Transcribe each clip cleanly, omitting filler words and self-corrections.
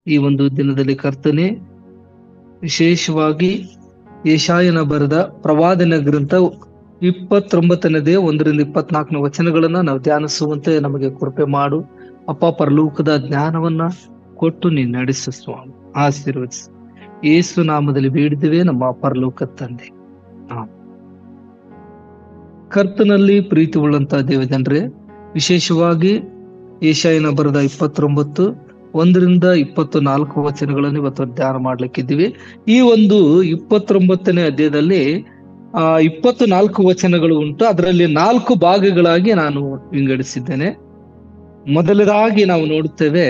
ಈ ಒಂದು ದಿನದಲ್ಲಿ ಕರ್ತನೆ ವಿಶೇಷವಾಗಿ ಯೆಶಾಯನ ಬರೆದ ಪ್ರವಾದನ ಗ್ರಂಥ 29ನೇ 1-24 ವಚನಗಳನ್ನ ನಾವು ಧ್ಯಾನಿಸುವಂತೆ ನಮಗೆ ಕೃಪೆ ಮಾಡು. ಅಪ್ಪ, ಪರಲೋಕದ ಜ್ಞಾನವನ್ನ ಕೊಟ್ಟು ನೀನು ನಡೆಸು ಸ್ವಾಮಿ, ಆಶೀರ್ವದಿಸು. ಯೇಸು ನಾಮದಲ್ಲಿ ಬೇಡಿದ್ದೇವೆ ನಮ್ಮ ಪರಲೋಕ ತಂದೆ. ಕರ್ತನಲ್ಲಿ ಪ್ರೀತಿ ಉಳ್ಳಂತ ದೇವಜನರೇ, ವಿಶೇಷವಾಗಿ ಯೆಶಾಯನ ಬರೆದ 29:1-24 ವಚನಗಳನ್ನು ಇವತ್ತು ಧ್ಯಾನ ಮಾಡ್ಲಿಕ್ಕಿದ್ದೀವಿ. ಈ ಒಂದು 29ನೇ ಅಧ್ಯಾಯದಲ್ಲಿ 24 ವಚನಗಳು ಉಂಟು. ಅದರಲ್ಲಿ 4 ಭಾಗಗಳಾಗಿ ನಾನು ವಿಂಗಡಿಸಿದ್ದೇನೆ. ಮೊದಲದಾಗಿ ನಾವು ನೋಡುತ್ತೇವೆ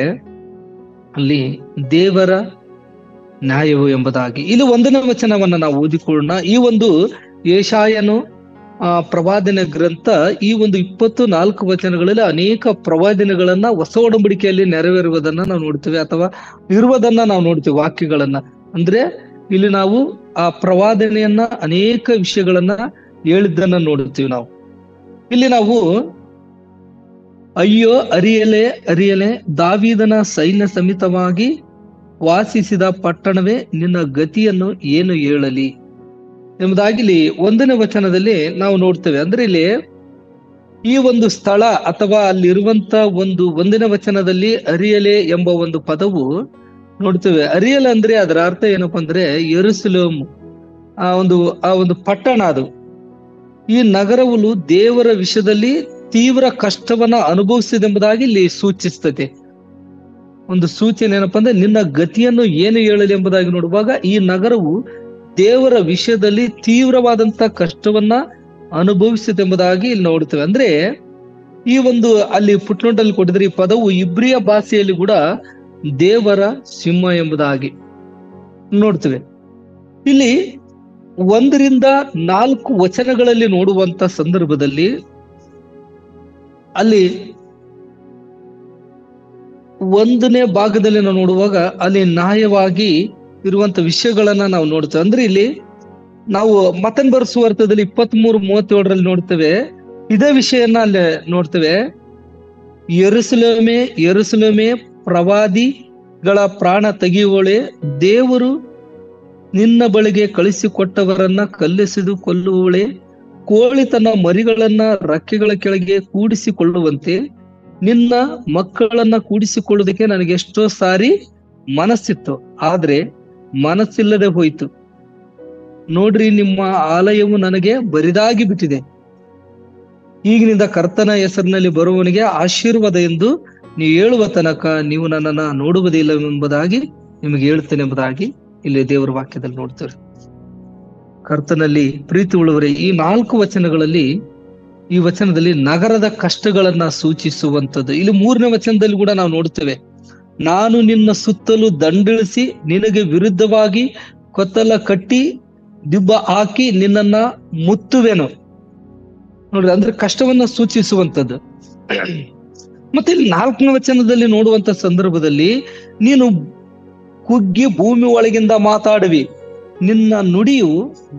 ಅಲ್ಲಿ ದೇವರ ನ್ಯಾಯವು ಎಂಬುದಾಗಿ. ಇಲ್ಲಿ 1ನೇ ವಚನವನ್ನ ನಾವು ಓದಿಕೊಳ್ಳೋಣ. ಈ ಒಂದು ಯೆಶಾಯನು ಪ್ರವಾದನೆ ಗ್ರಂಥ ಈ ಒಂದು 24 ವಚನಗಳಲ್ಲಿ ಅನೇಕ ಪ್ರವಾದನೆಗಳನ್ನ ಹೊಸ ಒಡಂಬಡಿಕೆಯಲ್ಲಿ ನೆರವೇರುವುದನ್ನ ನಾವು ನೋಡ್ತೇವೆ, ಅಥವಾ ಇರುವುದನ್ನ ನಾವು ನೋಡ್ತೇವೆ. ವಾಕ್ಯಗಳನ್ನ ಅಂದ್ರೆ ಇಲ್ಲಿ ನಾವು ಆ ಪ್ರವಾದನೆಯನ್ನ ಅನೇಕ ವಿಷಯಗಳನ್ನ ಹೇಳಿದ್ದನ್ನ ನೋಡುತ್ತೀವಿ. ನಾವು ಇಲ್ಲಿ ನಾವು ಅಯ್ಯೋ ಅರಿಯಲೆ ಅರಿಯಲೆ, ದಾವೀದನ ಸೈನ್ಯ ಸಮೇತವಾಗಿ ವಾಸಿಸಿದ ಪಟ್ಟಣವೇ, ನಿನ್ನ ಗತಿಯನ್ನು ಏನು ಹೇಳಲಿ ಎಂಬುದಾಗಿ ಇಲ್ಲಿ 1ನೇ ವಚನದಲ್ಲಿ ನಾವು ನೋಡ್ತೇವೆ. ಅಂದ್ರೆ ಇಲ್ಲಿ ಈ ಒಂದು ಸ್ಥಳ ಅಥವಾ ಅಲ್ಲಿರುವಂತ 1ನೇ ವಚನದಲ್ಲಿ ಅರಿಯಲೆ ಎಂಬ ಒಂದು ಪದವು ನೋಡ್ತೇವೆ. ಅರಿಯಲೆ ಅಂದ್ರೆ ಅದರ ಅರ್ಥ ಏನಪ್ಪಾ ಅಂದ್ರೆ ಯೆರೂಸಲೇಮ್, ಆ ಒಂದು ಪಟ್ಟಣ. ಅದು ಈ ನಗರವು ದೇವರ ವಿಷಯದಲ್ಲಿ ತೀವ್ರ ಕಷ್ಟವನ್ನ ಅನುಭವಿಸಿದೆಂಬುದಾಗಿ ಇಲ್ಲಿ ಸೂಚಿಸ್ತದೆ. ಒಂದು ಸೂಚನೆ ಏನಪ್ಪಾ ಅಂದ್ರೆ ನಿನ್ನ ಗತಿಯನ್ನು ಏನು ಹೇಳಲಿ ಎಂಬುದಾಗಿ ನೋಡುವಾಗ ಈ ನಗರವು ದೇವರ ವಿಷಯದಲ್ಲಿ ತೀವ್ರವಾದಂತ ಕಷ್ಟವನ್ನ ಅನುಭವಿಸಿದೆಂಬುದಾಗಿ ಇಲ್ಲಿ ನೋಡ್ತೇವೆ. ಅಂದ್ರೆ ಈ ಒಂದು ಅಲ್ಲಿ ಪುಟ್ನೋಟಲ್ಲಿ ಕೊಟ್ಟಿದ್ರೆ ಈ ಪದವು ಇಬ್ರಿಯ ಭಾಷೆಯಲ್ಲಿ ಕೂಡ ದೇವರ ಸಿಂಹ ಎಂಬುದಾಗಿ ನೋಡ್ತೇವೆ. ಇಲ್ಲಿ 1-4 ವಚನಗಳಲ್ಲಿ ನೋಡುವಂತ ಸಂದರ್ಭದಲ್ಲಿ ಅಲ್ಲಿ 1ನೇ ಭಾಗದಲ್ಲಿ ನಾವು ನೋಡುವಾಗ ಅಲ್ಲಿ ನ್ಯಾಯವಾಗಿ ಇರುವಂತ ವಿಷಯಗಳನ್ನ ನಾವು ನೋಡ್ತೇವೆ. ಅಂದ್ರೆ ಇಲ್ಲಿ ನಾವು ಮತ್ತನ್ ಬರೆಸುವ ಅರ್ಥದಲ್ಲಿ 23-37 ನೋಡ್ತೇವೆ. ಇದೇ ವಿಷಯನ ಅಲ್ಲಿ ನೋಡ್ತೇವೆ. ಯೆರೂಸಲೇಮೇ ಯೆರೂಸಲೇಮೇ, ಪ್ರವಾದಿಗಳ ಪ್ರಾಣ ತೆಗೆಯುವವಳೇ, ದೇವರು ನಿನ್ನ ಬಳಿಗೆ ಕಳಿಸಿಕೊಟ್ಟವರನ್ನ ಕಲ್ಲೆಸೆದು ಕೊಲ್ಲುವವಳೇ, ಕೋಳಿ ತನ್ನ ಮರಿಗಳನ್ನ ರೆಕ್ಕೆಗಳ ಕೆಳಗೆ ಕೂಡಿಸಿಕೊಳ್ಳುವಂತೆ ನಿನ್ನ ಮಕ್ಕಳನ್ನ ಕೂಡಿಸಿಕೊಳ್ಳುವುದಕ್ಕೆ ನನಗೆ ಎಷ್ಟೋ ಸಾರಿ ಮನಸ್ಸಿತ್ತು, ಆದ್ರೆ ಮನಸ್ಸಿಲ್ಲದೆ ಹೋಯ್ತು. ನೋಡ್ರಿ, ನಿಮ್ಮ ಆಲಯವು ನನಗೆ ಬರಿದಾಗಿ ಬಿಟ್ಟಿದೆ. ಈಗಿನಿಂದ ಕರ್ತನ ಹೆಸರಿನಲ್ಲಿ ಬರುವವನಿಗೆ ಆಶೀರ್ವಾದ ಎಂದು ನೀವು ಹೇಳುವ ತನಕ ನೀವು ನನ್ನನ್ನ ನೋಡುವುದಿಲ್ಲ ಎಂಬುದಾಗಿ ನಿಮಗೆ ಹೇಳ್ತೇನೆ ಎಂಬುದಾಗಿ ಇಲ್ಲಿ ದೇವರ ವಾಕ್ಯದಲ್ಲಿ ನೋಡ್ತೇವೆ. ಕರ್ತನಲ್ಲಿ ಪ್ರೀತಿ ಉಳ್ಳವರೇ, ಈ 4 ವಚನಗಳಲ್ಲಿ ಈ ವಚನದಲ್ಲಿ ನಗರದ ಕಷ್ಟಗಳನ್ನ ಸೂಚಿಸುವಂಥದ್ದು. ಇಲ್ಲಿ 3ನೇ ವಚನದಲ್ಲಿ ಕೂಡ ನಾವು ನೋಡ್ತೇವೆ. ನಾನು ನಿನ್ನ ಸುತ್ತಲೂ ದಂಡಿಳಿಸಿ ನಿನಗೆ ವಿರುದ್ಧವಾಗಿ ಕೊತ್ತಲ ಕಟ್ಟಿ ದಿಬ್ಬ ಹಾಕಿ ನಿನ್ನನ್ನ ಮುತ್ತುವೆನು. ನೋಡ್ರಿ, ಅಂದ್ರೆ ಕಷ್ಟವನ್ನ ಸೂಚಿಸುವಂಥದ್ದು. ಮತ್ತೆ ಇಲ್ಲಿ 4ನೇ ವಚನದಲ್ಲಿ ನೋಡುವಂತ ಸಂದರ್ಭದಲ್ಲಿ ನೀನು ಕುಗ್ಗಿ ಭೂಮಿ ಒಳಗಿಂದ ಮಾತಾಡುವಿ, ನಿನ್ನ ನುಡಿಯು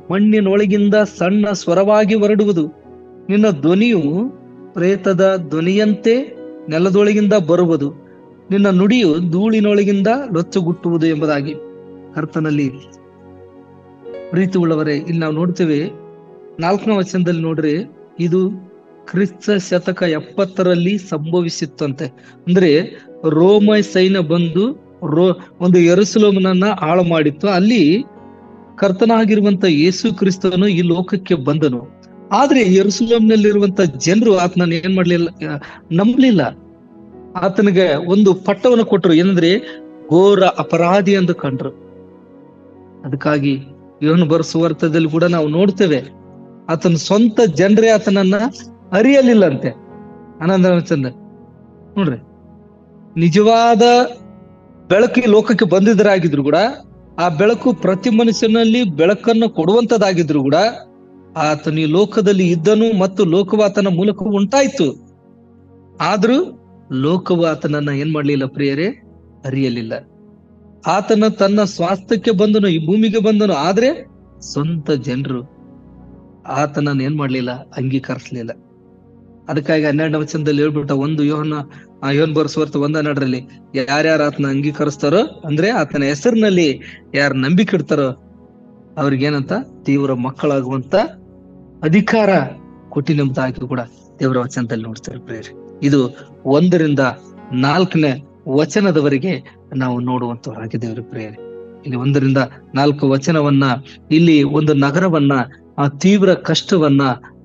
ಮಣ್ಣಿನೊಳಗಿಂದ ಸಣ್ಣ ಸ್ವರವಾಗಿ ಹೊರಡುವುದು, ನಿನ್ನ ಧ್ವನಿಯು ಪ್ರೇತದ ಧ್ವನಿಯಂತೆ ನೆಲದೊಳಗಿಂದ ಬರುವುದು, ನಿನ್ನ ನುಡಿಯು ಧೂಳಿನೊಳಗಿಂದ ಲೊಚ್ಚಗುಟ್ಟುವುದು ಎಂಬುದಾಗಿ. ಕರ್ತನಲ್ಲಿ ಪ್ರೀತಿ ಉಳ್ಳವರೇ, ಇಲ್ಲಿ ನಾವು ನೋಡ್ತೇವೆ 4ನೇ ವಚನದಲ್ಲಿ ನೋಡ್ರಿ, ಇದು ಕ್ರಿಸ್ತ ಶತಕ 70ರಲ್ಲಿ ಸಂಭವಿಸಿತ್ತಂತೆ. ಅಂದ್ರೆ ರೋಮ ಸೈನ್ಯ ಬಂದು ಒಂದು ಯೆರೂಸಲೇಮನ್ನ ಹಾಳು ಮಾಡಿತ್ತು. ಅಲ್ಲಿ ಕರ್ತನಾಗಿರುವಂತ ಯೇಸು ಕ್ರಿಸ್ತನು ಈ ಲೋಕಕ್ಕೆ ಬಂದನು. ಆದ್ರೆ ಯೆರೂಸಲೇಮಿನಲ್ಲಿರುವಂತ ಜನರು ಆತನನ್ನು ಏನ್ ಮಾಡ್ಲಿಲ್ಲ, ನಂಬಲಿಲ್ಲ. ಆತನಿಗೆ ಒಂದು ಪಟ್ಟವನ್ನು ಕೊಟ್ಟರು, ಏನಂದ್ರೆ ಘೋರ ಅಪರಾಧಿ ಎಂದು ಕಂಡ್ರು. ಅದಕ್ಕಾಗಿ ಯೋಹನ ಬರೆಸುವಾರ್ಥದಲ್ಲಿ ಕೂಡ ನಾವು ನೋಡ್ತೇವೆ, ಆತನ ಸ್ವಂತ ಜನರೇ ಆತನನ್ನ ಅರಿಯಲಿಲ್ಲಂತೆ. ಆನಂದ ನೋಡ್ರಿ, ನಿಜವಾದ ಬೆಳಕು ಈ ಲೋಕಕ್ಕೆ ಬಂದಿದ್ದರಾಗಿದ್ರು ಕೂಡ, ಆ ಬೆಳಕು ಪ್ರತಿ ಮನುಷ್ಯನಲ್ಲಿ ಬೆಳಕನ್ನು ಕೊಡುವಂತದ್ದಾಗಿದ್ರು ಕೂಡ, ಆತನು ಈ ಲೋಕದಲ್ಲಿ ಇದ್ದನು ಮತ್ತು ಲೋಕವು ಆತನ ಮೂಲಕ ಉಂಟಾಯ್ತು. ಆದ್ರೂ ಲೋಕವು ಆತನನ್ನ ಏನ್ ಮಾಡ್ಲಿಲ್ಲ ಪ್ರಿಯರೇ, ಅರಿಯಲಿಲ್ಲ. ಆತನ ತನ್ನ ಸ್ವಾಸ್ಥ್ಯಕ್ಕೆ ಬಂದನು, ಈ ಭೂಮಿಗೆ ಬಂದನು. ಆದ್ರೆ ಸ್ವಂತ ಜನರು ಆತನನ್ನ ಏನ್ ಮಾಡ್ಲಿಲ್ಲ, ಅಂಗೀಕರಿಸಲಿಲ್ಲ. ಅದಕ್ಕಾಗಿ 12ನೇ ವಚನದಲ್ಲಿ ಹೇಳ್ಬಿಟ್ಟ, ಯೋಹನ್ ಬರೆಸುವಾರ್ತೆ 1:12 ಯಾರ್ಯಾರು ಆತನ ಅಂಗೀಕರಿಸ್ತಾರೋ, ಅಂದ್ರೆ ಆತನ ಹೆಸರಿನಲ್ಲಿ ಯಾರು ನಂಬಿಕೆ ಇಡ್ತಾರೋ ಅವ್ರಿಗೇನಂತ ತೀವ್ರ ಮಕ್ಕಳಾಗುವಂತ ಅಧಿಕಾರ ಕೊಟ್ಟಿನೆಂಬುದಾಗಿ ಕೂಡ ದೇವರ ವಚನದಲ್ಲಿ ನೋಡ್ತಾರೆ ಪ್ರಿಯರೇ. ಇದು 1ರಿಂದ 4ನೇ ವಚನದವರೆಗೆ ನಾವು ನೋಡುವಂತವರಾಗಿದ್ದೇವ್ರಿ ಪ್ರಿಯರೇ. ಇಲ್ಲಿ 1ರಿಂದ 4 ವಚನವನ್ನ, ಇಲ್ಲಿ ಒಂದು ನಗರವನ್ನ, ಆ ತೀವ್ರ ಕಷ್ಟವನ್ನ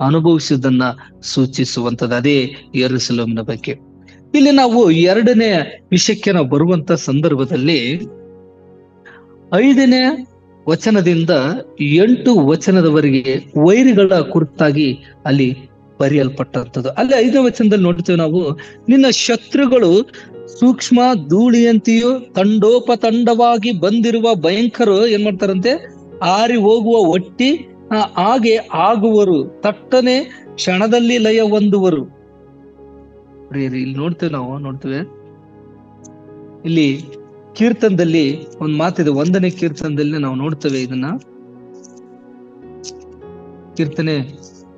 ಅನುಭವಿಸುವುದನ್ನ ಸೂಚಿಸುವಂತದ್ದು. ಅದೇ ಯೆರೂಸಲೇಮಿನ ಬಗ್ಗೆ. ಇಲ್ಲಿ ನಾವು 2ನೇ ವಿಷಯಕ್ಕೆ ನಾವು ಬರುವಂತ ಸಂದರ್ಭದಲ್ಲಿ 5ನೇ ವಚನದಿಂದ 8 ವಚನದವರೆಗೆ ವೈರಿಗಳ ಕುರಿತಾಗಿ ಅಲ್ಲಿ ಬರೆಯಲ್ಪಟ್ಟಂಥದ್ದು. ಅಲ್ಲಿ 5ನೇ ವಚನದಲ್ಲಿ ನೋಡ್ತೇವೆ ನಾವು, ನಿನ್ನ ಶತ್ರುಗಳು ಸೂಕ್ಷ್ಮ ಧೂಳಿಯಂತೆಯೂ ತಂಡೋಪತಂಡವಾಗಿ ಬಂದಿರುವ ಭಯಂಕರು ಏನ್ ಮಾಡ್ತಾರಂತೆ, ಆರಿ ಹೋಗುವ ಒಟ್ಟಿ ಹಾಗೆ ಆಗುವರು, ತಟ್ಟನೆ ಕ್ಷಣದಲ್ಲಿ ಲಯ ಹೊಂದುವರು. ಇಲ್ಲಿ ನೋಡ್ತೇವೆ ಇಲ್ಲಿ ಕೀರ್ತನದಲ್ಲಿ ಒಂದು ಮಾತಿದೆ. 1ನೇ ಕೀರ್ತನದಲ್ಲಿ ನಾವು ನೋಡ್ತೇವೆ ಇದನ್ನ. ಕೀರ್ತನೆ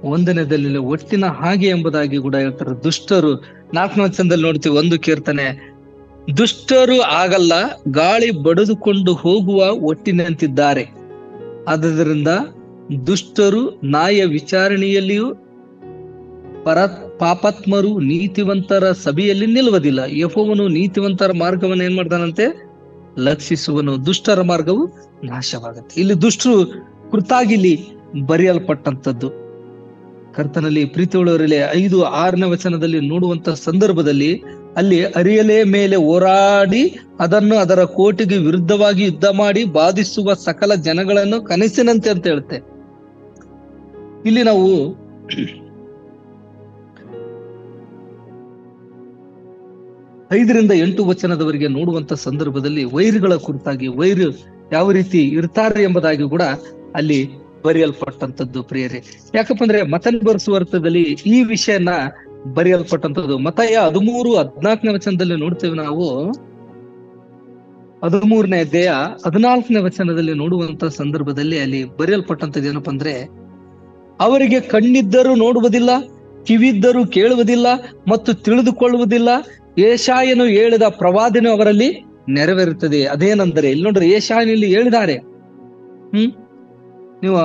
1ನೇದಲ್ಲಿ ಒಟ್ಟಿನ ಹಾಗೆ ಎಂಬುದಾಗಿ ಕೂಡ ಹೇಳ್ತಾರೆ. ದುಷ್ಟರು 4ನೇ ವಚನದಲ್ಲಿ ನೋಡ್ತೀವಿ, 1 ಕೀರ್ತನೆ, ದುಷ್ಟರು ಆಗಲ್ಲ, ಗಾಳಿ ಬಡಿದುಕೊಂಡು ಹೋಗುವ ಒಟ್ಟಿನಂತಿದ್ದಾರೆ. ಆದ್ದರಿಂದ ದುಷ್ಟರು ನ್ಯಾಯ ವಿಚಾರಣೆಯಲ್ಲಿಯೂ ಪಾಪಾತ್ಮರು ನೀತಿವಂತರ ಸಭೆಯಲ್ಲಿ ನಿಲ್ಲುವುದಿಲ್ಲ. ಯೆಹೋವನು ನೀತಿವಂತರ ಮಾರ್ಗವನ್ನು ಏನ್ ಮಾಡ್ತಾನಂತೆ, ಲಕ್ಷಿಸುವನು, ದುಷ್ಟರ ಮಾರ್ಗವು ನಾಶವಾಗುತ್ತೆ. ಇಲ್ಲಿ ದುಷ್ಟರು ಕುರಿತಾಗಿ ಇಲ್ಲಿ ಬರೆಯಲ್ಪಟ್ಟಂಥದ್ದು. ಕರ್ತನಲ್ಲಿ ಪ್ರೀತಿಯುಳ್ಳವರಲ್ಲಿ 5-6ನೇ ವಚನದಲ್ಲಿ ನೋಡುವಂತ ಸಂದರ್ಭದಲ್ಲಿ ಅಲ್ಲಿ ಅರಿಯಲೆ ಮೇಲೆ ಹೋರಾಡಿ ಅದನ್ನು ಅದರ ಕೋಟೆಗೆ ವಿರುದ್ಧವಾಗಿ ಯುದ್ಧ ಮಾಡಿ ಬಾಧಿಸುವ ಸಕಲ ಜನಗಳನ್ನು ಕನಸಿನಂತೆ ಅಂತ ಹೇಳುತ್ತೆ. ಇಲ್ಲಿ ನಾವು 5ರಿಂದ 8 ವಚನದವರೆಗೆ ನೋಡುವಂತ ಸಂದರ್ಭದಲ್ಲಿ ವೈರಿಗಳ ಕುರಿತಾಗಿ, ವೈರಿ ಯಾವ ರೀತಿ ಇರ್ತಾರೆ ಎಂಬುದಾಗಿ ಕೂಡ ಅಲ್ಲಿ ಬರೆಯಲ್ಪಟ್ಟಂತದ್ದು ಪ್ರಿಯರೇ. ಯಾಕಪ್ಪ ಅಂದ್ರೆ ಮತ್ತನ ಬರೆಸುವಾರ್ಥದಲ್ಲಿ ಈ ವಿಷಯನ ಬರೆಯಲ್ಪಟ್ಟಂತದ್ದು. ಮತ್ತಾಯ 13-14ನೇ ವಚನದಲ್ಲಿ ನೋಡ್ತೇವೆ ನಾವು. 13ನೇ ಅಧ್ಯಾಯ 14ನೇ ವಚನದಲ್ಲಿ ನೋಡುವಂತ ಸಂದರ್ಭದಲ್ಲಿ ಅಲ್ಲಿ ಬರೆಯಲ್ಪಟ್ಟಂತದ್ದು ಏನಪ್ಪಾ ಅಂದ್ರೆ, ಅವರಿಗೆ ಕಣ್ಣಿದ್ದರೂ ನೋಡುವುದಿಲ್ಲ, ಕಿವಿದ್ದರೂ ಕೇಳುವುದಿಲ್ಲ ಮತ್ತು ತಿಳಿದುಕೊಳ್ಳುವುದಿಲ್ಲ. ಯೆಶಾಯನು ಹೇಳಿದ ಪ್ರವಾದನೆ ಅವರಲ್ಲಿ ನೆರವೇರುತ್ತದೆ. ಅದೇನೆಂದರೆ, ಇಲ್ಲಿ ನೋಡ್ರಿ, ಯೆಶಾಯನಲ್ಲಿ ಹೇಳಿದ್ದಾರೆ. ನೀವು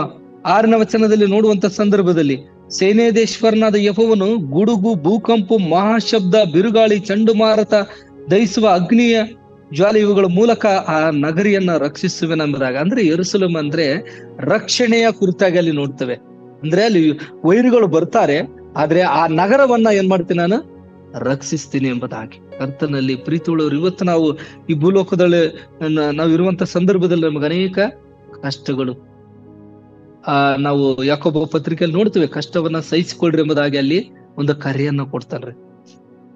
6ನೇ ವಚನದಲ್ಲಿ ನೋಡುವಂತ ಸಂದರ್ಭದಲ್ಲಿ, ಸೇನಾಧೀಶ್ವರನಾದ ಯೆಹೋವನು ಗುಡುಗು, ಭೂಕಂಪ, ಮಹಾಶಬ್ದ, ಬಿರುಗಾಳಿ, ಚಂಡುಮಾರುತ, ದಹಿಸುವ ಅಗ್ನಿಯ ಜ್ವಾಲೆ ಇವುಗಳ ಮೂಲಕ ಆ ನಗರಿಯನ್ನ ರಕ್ಷಿಸುವೆನೆಂಬುದಾಗ, ಅಂದ್ರೆ ಯೆರೂಸಲೇಮ್ ಅಂದ್ರೆ ರಕ್ಷಣೆಯ ಕುರಿತಾಗಿ ಅಲ್ಲಿ ನೋಡ್ತೇವೆ. ಅಂದ್ರೆ ಅಲ್ಲಿ ವೈರಿಗಳು ಬರ್ತಾರೆ, ಆದ್ರೆ ಆ ನಗರವನ್ನ ಏನ್ ಮಾಡ್ತೀನಿ ನಾನು, ರಕ್ಷಿಸ್ತೀನಿ ಎಂಬುದಾಗಿ. ಕರ್ತನಲ್ಲಿ ಪ್ರೀತಿಯುಳ್ಳವರು, ಇವತ್ತು ನಾವು ಈ ಭೂಲೋಕದಲ್ಲಿ ನಾವು ಇರುವಂತ ಸಂದರ್ಭದಲ್ಲಿ ನಮಗೆ ಅನೇಕ ಕಷ್ಟಗಳು, ನಾವು ಯಾಕೋಬ ಪತ್ರಿಕೆಯಲ್ಲಿ ನೋಡ್ತೇವೆ, ಕಷ್ಟವನ್ನ ಸಹಿಸಿಕೊಳ್ಳ್ರಿ ಎಂಬುದಾಗಿ ಅಲ್ಲಿ ಒಂದು ಕರೆಯನ್ನ ಕೊಡ್ತಾರ್ರಿ.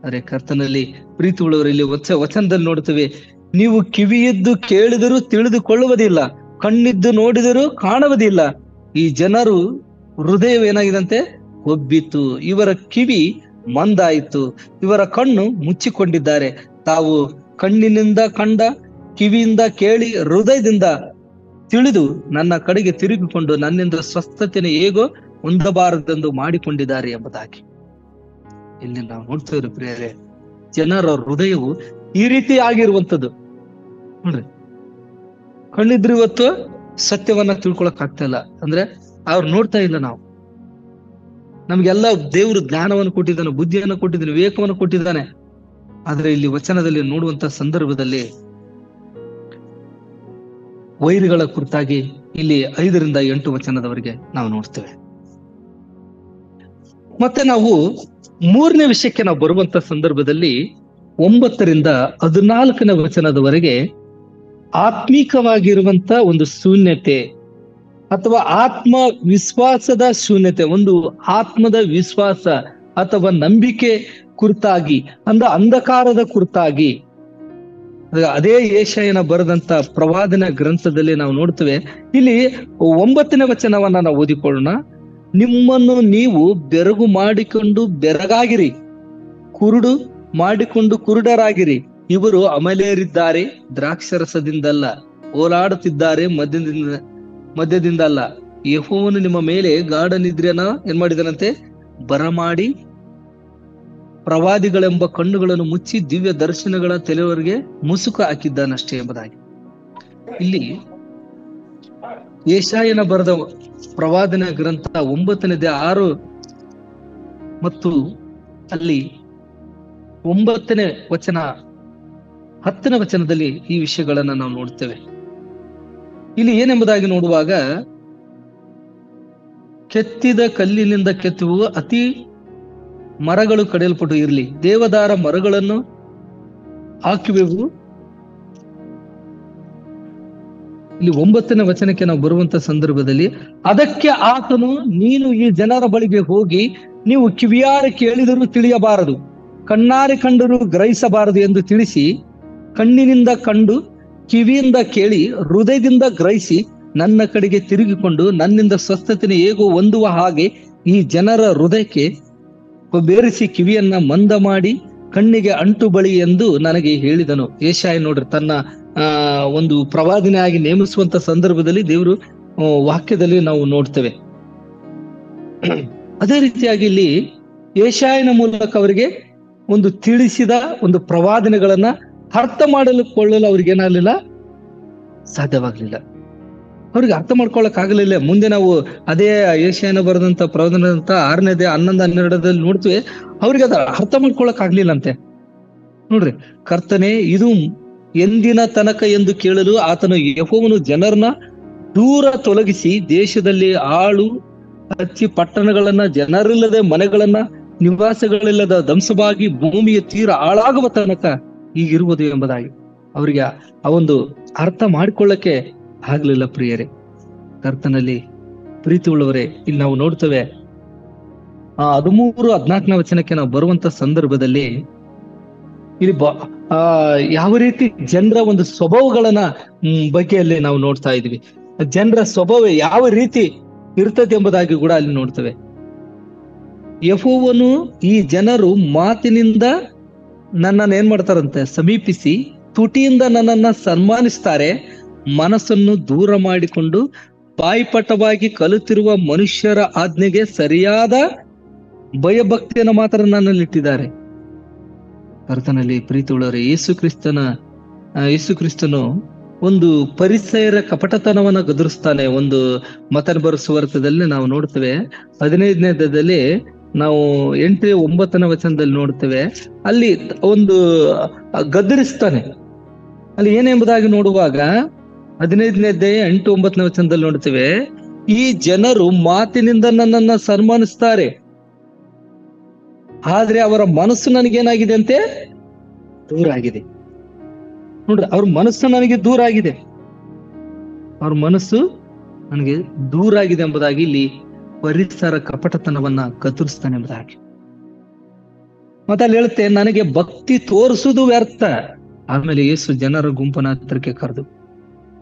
ಆದ್ರೆ ಕರ್ತನಲ್ಲಿ ಪ್ರೀತಿಯುಳ್ಳವರು, ಇಲ್ಲಿ ವಚನದಲ್ಲಿ ನೋಡ್ತೇವೆ, ನೀವು ಕಿವಿಯಿದ್ದು ಕೇಳಿದರೂ ತಿಳಿದುಕೊಳ್ಳುವುದಿಲ್ಲ, ಕಣ್ಣಿದ್ದು ನೋಡಿದರೂ ಕಾಣುವುದಿಲ್ಲ. ಈ ಜನರು ಹೃದಯವೇನಾಗಿದಂತೆ ಒಬ್ಬಿತು, ಇವರ ಕಿವಿ ಮಂದಾಯಿತು, ಇವರ ಕಣ್ಣು ಮುಚ್ಚಿಕೊಂಡಿದ್ದಾರೆ. ತಾವು ಕಣ್ಣಿನಿಂದ ಕಂಡ, ಕಿವಿಯಿಂದ ಕೇಳಿ, ಹೃದಯದಿಂದ ತಿಳಿದು ನನ್ನ ಕಡೆಗೆ ತಿರುಗಿಕೊಂಡು ನನ್ನಿಂದ ಸ್ವಸ್ಥತೆಯನ್ನು ಹೇಗೋ ಹೊಂದಬಾರದೆಂದು ಮಾಡಿಕೊಂಡಿದ್ದಾರೆ ಎಂಬುದಾಗಿ ಇಲ್ಲಿ ನಾವು ನೋಡ್ತೇವೆ ಪ್ರಿಯರೇ. ಜನರ ಹೃದಯವು ಈ ರೀತಿ ಆಗಿರುವಂಥದ್ದು ನೋಡ್ರಿ. ಕಣ್ಣಿದ್ರು ಇವತ್ತು ಸತ್ಯವನ್ನ ತಿಳ್ಕೊಳಕ್ ಆಗ್ತಾ ಇಲ್ಲ, ಅಂದ್ರೆ ಅವ್ರು ನೋಡ್ತಾ ಇಲ್ಲ. ನಾವು ನಮ್ಗೆಲ್ಲ ದೇವರು ಜ್ಞಾನವನ್ನು ಕೊಟ್ಟಿದ್ದಾನೆ, ಬುದ್ಧಿಯನ್ನು ಕೊಟ್ಟಿದ್ದಾನೆ, ವಿವೇಕವನ್ನು ಕೊಟ್ಟಿದ್ದಾನೆ. ಆದ್ರೆ ಇಲ್ಲಿ ವಚನದಲ್ಲಿ ನೋಡುವಂತ ಸಂದರ್ಭದಲ್ಲಿ ವೈರಿಗಳ ಕುರಿತಾಗಿ ಇಲ್ಲಿ 5ರಿಂದ 8 ವಚನದವರೆಗೆ ನಾವು ನೋಡ್ತೇವೆ. ಮತ್ತೆ ನಾವು 3ನೇ ವಿಷಯಕ್ಕೆ ನಾವು ಬರುವಂತ ಸಂದರ್ಭದಲ್ಲಿ 9ರಿಂದ 14ನೇ ವಚನದವರೆಗೆ ಆತ್ಮಿಕವಾಗಿರುವಂತ ಒಂದು ಶೂನ್ಯತೆ ಅಥವಾ ಆತ್ಮ ವಿಶ್ವಾಸದ ಶೂನ್ಯತೆ, ಒಂದು ಆತ್ಮದ ವಿಶ್ವಾಸ ಅಥವಾ ನಂಬಿಕೆ ಕುರಿತಾಗಿ, ಅಂಧಕಾರದ ಕುರಿತಾಗಿ ಅದೇ ಯೆಶಾಯನ ಬರೆದಂತ ಪ್ರವಾದನ ಗ್ರಂಥದಲ್ಲಿ ನಾವು ನೋಡ್ತೇವೆ. ಇಲ್ಲಿ 9ನೇ ವಚನವನ್ನ ನಾವು ಓದಿಕೊಳ್ಳೋಣ. ನಿಮ್ಮನ್ನು ನೀವು ಬೆರಗು ಮಾಡಿಕೊಂಡು ಬೆರಗಾಗಿರಿ, ಕುರುಡು ಮಾಡಿಕೊಂಡು ಕುರುಡರಾಗಿರಿ. ಇವರು ಅಮಲೇರಿದ್ದಾರೆ, ದ್ರಾಕ್ಷರಸದಿಂದಲ್ಲ, ಓಲಾಡುತ್ತಿದ್ದಾರೆ, ಮದ್ಯದಿಂದ ಅಲ್ಲ. ಯೆಹೋವನು ನಿಮ್ಮ ಮೇಲೆ ಗಾಢ ನಿದ್ರೆಯನ್ನ ಏನ್ ಮಾಡಿದನಂತೆ, ಬರಮಾಡಿ ಪ್ರವಾದಿಗಳೆಂಬ ಕಣ್ಣುಗಳನ್ನು ಮುಚ್ಚಿ ದಿವ್ಯ ದರ್ಶನಗಳ ತಲೆಯವರಿಗೆ ಮುಸುಕು ಹಾಕಿದ್ದಾನಷ್ಟೇ ಎಂಬುದಾಗಿ. ಇಲ್ಲಿ ಯೆಶಾಯನ ಬರೆದ ಪ್ರವಾದನ ಗ್ರಂಥ 9ನೇ 6 ಮತ್ತು ಅಲ್ಲಿ 9ನೇ ವಚನ 10ನೇ ವಚನದಲ್ಲಿ ಈ ವಿಷಯಗಳನ್ನ ನಾವು ನೋಡ್ತೇವೆ. ಇಲ್ಲಿ ಏನೆಂಬುದಾಗಿ ನೋಡುವಾಗ, ಕೆತ್ತಿದ ಕಲ್ಲಿನಿಂದ ಕೆತ್ತುವ ಅತಿ ಮರಗಳು ಕಡಿಯಲ್ಪಟ್ಟು ಇರಲಿ, ದೇವದಾರ ಮರಗಳನ್ನು ಹಾಕುವೆವು. ಇಲ್ಲಿ 9ನೇ ವಚನಕ್ಕೆ ನಾವು ಬರುವಂತ ಸಂದರ್ಭದಲ್ಲಿ, ಅದಕ್ಕೆ ಆತನು, ನೀನು ಈ ಜನರ ಬಳಿಗೆ ಹೋಗಿ, ನೀವು ಕಿವಿಯಾರೆ ಕೇಳಿದರೂ ತಿಳಿಯಬಾರದು, ಕಣ್ಣಾರೆ ಕಂಡರೂ ಗ್ರಹಿಸಬಾರದು ಎಂದು ತಿಳಿಸಿ, ಕಣ್ಣಿನಿಂದ ಕಂಡು ಕಿವಿಯಿಂದ ಕೇಳಿ ಹೃದಯದಿಂದ ಗ್ರಹಿಸಿ ನನ್ನ ಕಡೆಗೆ ತಿರುಗಿಕೊಂಡು ನನ್ನಿಂದ ಸ್ವಸ್ಥತೆಯನ್ನು ಹೇಗೋ ಹೊಂದುವ ಹಾಗೆ ಈ ಜನರ ಹೃದಯಕ್ಕೆ ಬೇರಿಸಿ ಕಿವಿಯನ್ನ ಮಂದ ಮಾಡಿ ಕಣ್ಣಿಗೆ ಅಂಟು ಬಳಿ ಎಂದು ನನಗೆ ಹೇಳಿದನು. ಯೆಶಾಯ ನೋಡ್ರಿ, ತನ್ನ ಒಂದು ಪ್ರವಾದಿನಿಯಾಗಿ ನೇಮಿಸುವಂತ ಸಂದರ್ಭದಲ್ಲಿ ದೇವರು ವಾಕ್ಯದಲ್ಲಿ ನಾವು ನೋಡ್ತೇವೆ. ಅದೇ ರೀತಿಯಾಗಿ ಇಲ್ಲಿ ಯೆಶಾಯನ ಮೂಲಕ ಅವರಿಗೆ ಒಂದು ತಿಳಿಸಿದ ಒಂದು ಪ್ರವಾದನೆಗಳನ್ನ ಅರ್ಥ ಕೊಳ್ಳಲು ಅವ್ರಿಗೆ ಏನಾಗಲಿಲ್ಲ, ಸಾಧ್ಯವಾಗ್ಲಿಲ್ಲ. ಅವ್ರಿಗೆ ಅರ್ಥ ಮಾಡ್ಕೊಳಕ್ ಆಗಲಿಲ್ಲ. ಮುಂದೆ ನಾವು ಅದೇ ಯೆಶಾಯನ ಬರೆದಂತ ಪ್ರವಾದನೆ 6ನೇ 11, 12 ನೋಡ್ತೀವಿ. ಅವ್ರಿಗೆ ಅದ ಅರ್ಥ ಮಾಡ್ಕೊಳಕ್ ಆಗ್ಲಿಲ್ಲ ಅಂತೆ. ನೋಡ್ರಿ, ಕರ್ತನೆ, ಇದು ಎಂದಿನ ತನಕ ಎಂದು ಕೇಳಲು ಆತನು ಯೆಹೋವನು ಜನರನ್ನ ದೂರ ತೊಲಗಿಸಿ ದೇಶದಲ್ಲಿ ಆಳು ಹಚ್ಚಿ ಪಟ್ಟಣಗಳನ್ನ, ಜನರಿಲ್ಲದೆ ಮನೆಗಳನ್ನ, ನಿವಾಸಗಳಿಲ್ಲದ ದಂಸವಾಗಿ ಭೂಮಿಯ ತೀರ ಹಾಳಾಗುವ ತನಕ ಹೀಗಿರುವುದು ಎಂಬುದಾಗಿ ಅವರಿಗೆ ಆ ಒಂದು ಅರ್ಥ ಮಾಡಿಕೊಳ್ಳಕ್ಕೆ ಆಗ್ಲಿಲ್ಲ. ಪ್ರಿಯರೇ, ಕರ್ತನಲ್ಲಿ ಪ್ರೀತಿ ಉಳ್ಳವರೇ, ಇಲ್ಲಿ ನಾವು ನೋಡ್ತೇವೆ 13, 14ನೇ ವಚನಕ್ಕೆ ನಾವು ಬರುವಂತ ಸಂದರ್ಭದಲ್ಲಿ ಇಲ್ಲಿ ಯಾವ ರೀತಿ ಜನರ ಒಂದು ಸ್ವಭಾವಗಳನ್ನ ಬಗ್ಗೆಯಲ್ಲಿ ನಾವು ನೋಡ್ತಾ ಇದೀವಿ. ಜನರ ಸ್ವಭಾವ ಯಾವ ರೀತಿ ಇರ್ತದೆ ಎಂಬುದಾಗಿ ಕೂಡ ಅಲ್ಲಿ ನೋಡ್ತೇವೆ. ಯೆಹೋವನು ಈ ಜನರು ಮಾತಿನಿಂದ ನನ್ನನ್ನು ಏನ್ ಮಾಡ್ತಾರಂತೆ, ಸಮೀಪಿಸಿ ತುಟಿಯಿಂದ ನನ್ನನ್ನ ಸನ್ಮಾನಿಸ್ತಾರೆ, ಮನಸ್ಸನ್ನು ದೂರ ಮಾಡಿಕೊಂಡು ಬಾಯಿಪಟವಾಗಿ ಕಲಿತಿರುವ ಮನುಷ್ಯರ ಆಜ್ಞೆಗೆ ಸರಿಯಾದ ಭಯಭಕ್ತಿಯನ್ನು ಮಾತ್ರ ನನ್ನಲ್ಲಿಟ್ಟಿದ್ದಾರೆ. ಕರ್ತನಲ್ಲಿ ಪ್ರೀತಿ ಉಳ್ಳವರೇ, ಯೇಸು ಕ್ರಿಸ್ತನು ಒಂದು ಪರಿಸರ ಕಪಟತನವನ್ನ ಗದರಿಸ್ತಾನೆ. ಒಂದು ಮತನ ಬರೆಸುವರ್ತದಲ್ಲಿ ನಾವು ನೋಡ್ತೇವೆ. 15ನೇದಲ್ಲಿ ನಾವು 8, 9ನೇ ವಚನದಲ್ಲಿ ನೋಡ್ತೇವೆ. ಅಲ್ಲಿ ಒಂದು ಗದರಿಸ್ತಾನೆ. ಅಲ್ಲಿ ಏನೆಂಬುದಾಗಿ ನೋಡುವಾಗ 15ನೇ 8, 9ನೇ ವಚನದಲ್ಲಿ ನೋಡ್ತೇವೆ, ಈ ಜನರು ಮಾತಿನಿಂದ ನನ್ನನ್ನ ಸನ್ಮಾನಿಸ್ತಾರೆ, ಆದ್ರೆ ಅವರ ಮನಸ್ಸು ನನಗೇನಾಗಿದೆ ಅಂತೆ, ದೂರ ಆಗಿದೆ. ನೋಡ್ರಿ, ಅವ್ರ ಮನಸ್ಸು ನನಗೆ ದೂರ ಆಗಿದೆ, ಅವ್ರ ಮನಸ್ಸು ನನಗೆ ದೂರ ಆಗಿದೆ ಎಂಬುದಾಗಿ ಇಲ್ಲಿ ಪರಿಸರ ಕಪಟತನವನ್ನ ಕತ್ತರಿಸ್ತಾನೆ ಎಂಬುದಾಗಿ. ಮತ್ತೆ ಅಲ್ಲಿ ಹೇಳುತ್ತೆ, ನನಗೆ ಭಕ್ತಿ ತೋರಿಸುವುದು ವ್ಯರ್ಥ. ಆಮೇಲೆ ಯೇಸು ಜನರ ಗುಂಪನ ಹತ್ರಕ್ಕೆ ಕರೆದು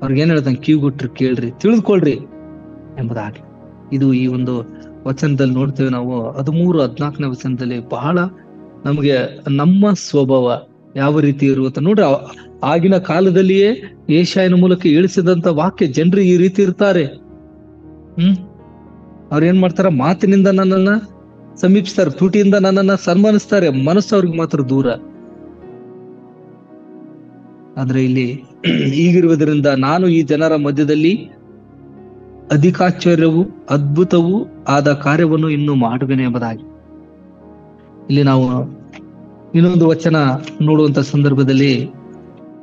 ಅವ್ರಿಗೇನ್ ಹೇಳ್ತಾನೆ, ಕಿವಿಗೊಟ್ರಿ ಕೇಳ್ರಿ, ತಿಳಿದುಕೊಳ್ರಿ ಎಂಬುದಾಗಿ. ಇದು ಈ ಒಂದು ವಚನದಲ್ಲಿ ನೋಡ್ತೇವೆ ನಾವು. 13, 14ನೇ ವಚನದಲ್ಲಿ ಬಹಳ ನಮಗೆ ನಮ್ಮ ಸ್ವಭಾವ ಯಾವ ರೀತಿ ಇರುತ್ತ ನೋಡ್ರಿ. ಆಗಿನ ಕಾಲದಲ್ಲಿಯೇ ಯೆಶಾಯನ ಮೂಲಕ ಇಳಿಸಿದಂತ ವಾಕ್ಯ, ಜನರು ಈ ರೀತಿ ಇರ್ತಾರೆ. ಅವ್ರು ಏನ್ ಮಾಡ್ತಾರ, ಮಾತಿನಿಂದ ನನ್ನನ್ನ ಸಮೀಪಿಸ್ತಾರೆ, ತುಟಿಯಿಂದ ನನ್ನನ್ನ ಸನ್ಮಾನಿಸ್ತಾರೆ, ಮನಸ್ಸು ಅವ್ರಿಗೆ ಮಾತ್ರ ದೂರ. ಆದ್ರೆ ಇಲ್ಲಿ ಹೀಗಿರುವುದರಿಂದ ನಾನು ಈ ಜನರ ಮಧ್ಯದಲ್ಲಿ ಅಧಿಕಾಶ್ಚರ್ಯವೂ ಅದ್ಭುತವೂ ಆದ ಕಾರ್ಯವನ್ನು ಇನ್ನು ಮಾಡುವೆನೆ ಎಂಬುದಾಗಿ. ಇಲ್ಲಿ ನಾವು ಇನ್ನೊಂದು ವಚನ ನೋಡುವಂತ ಸಂದರ್ಭದಲ್ಲಿ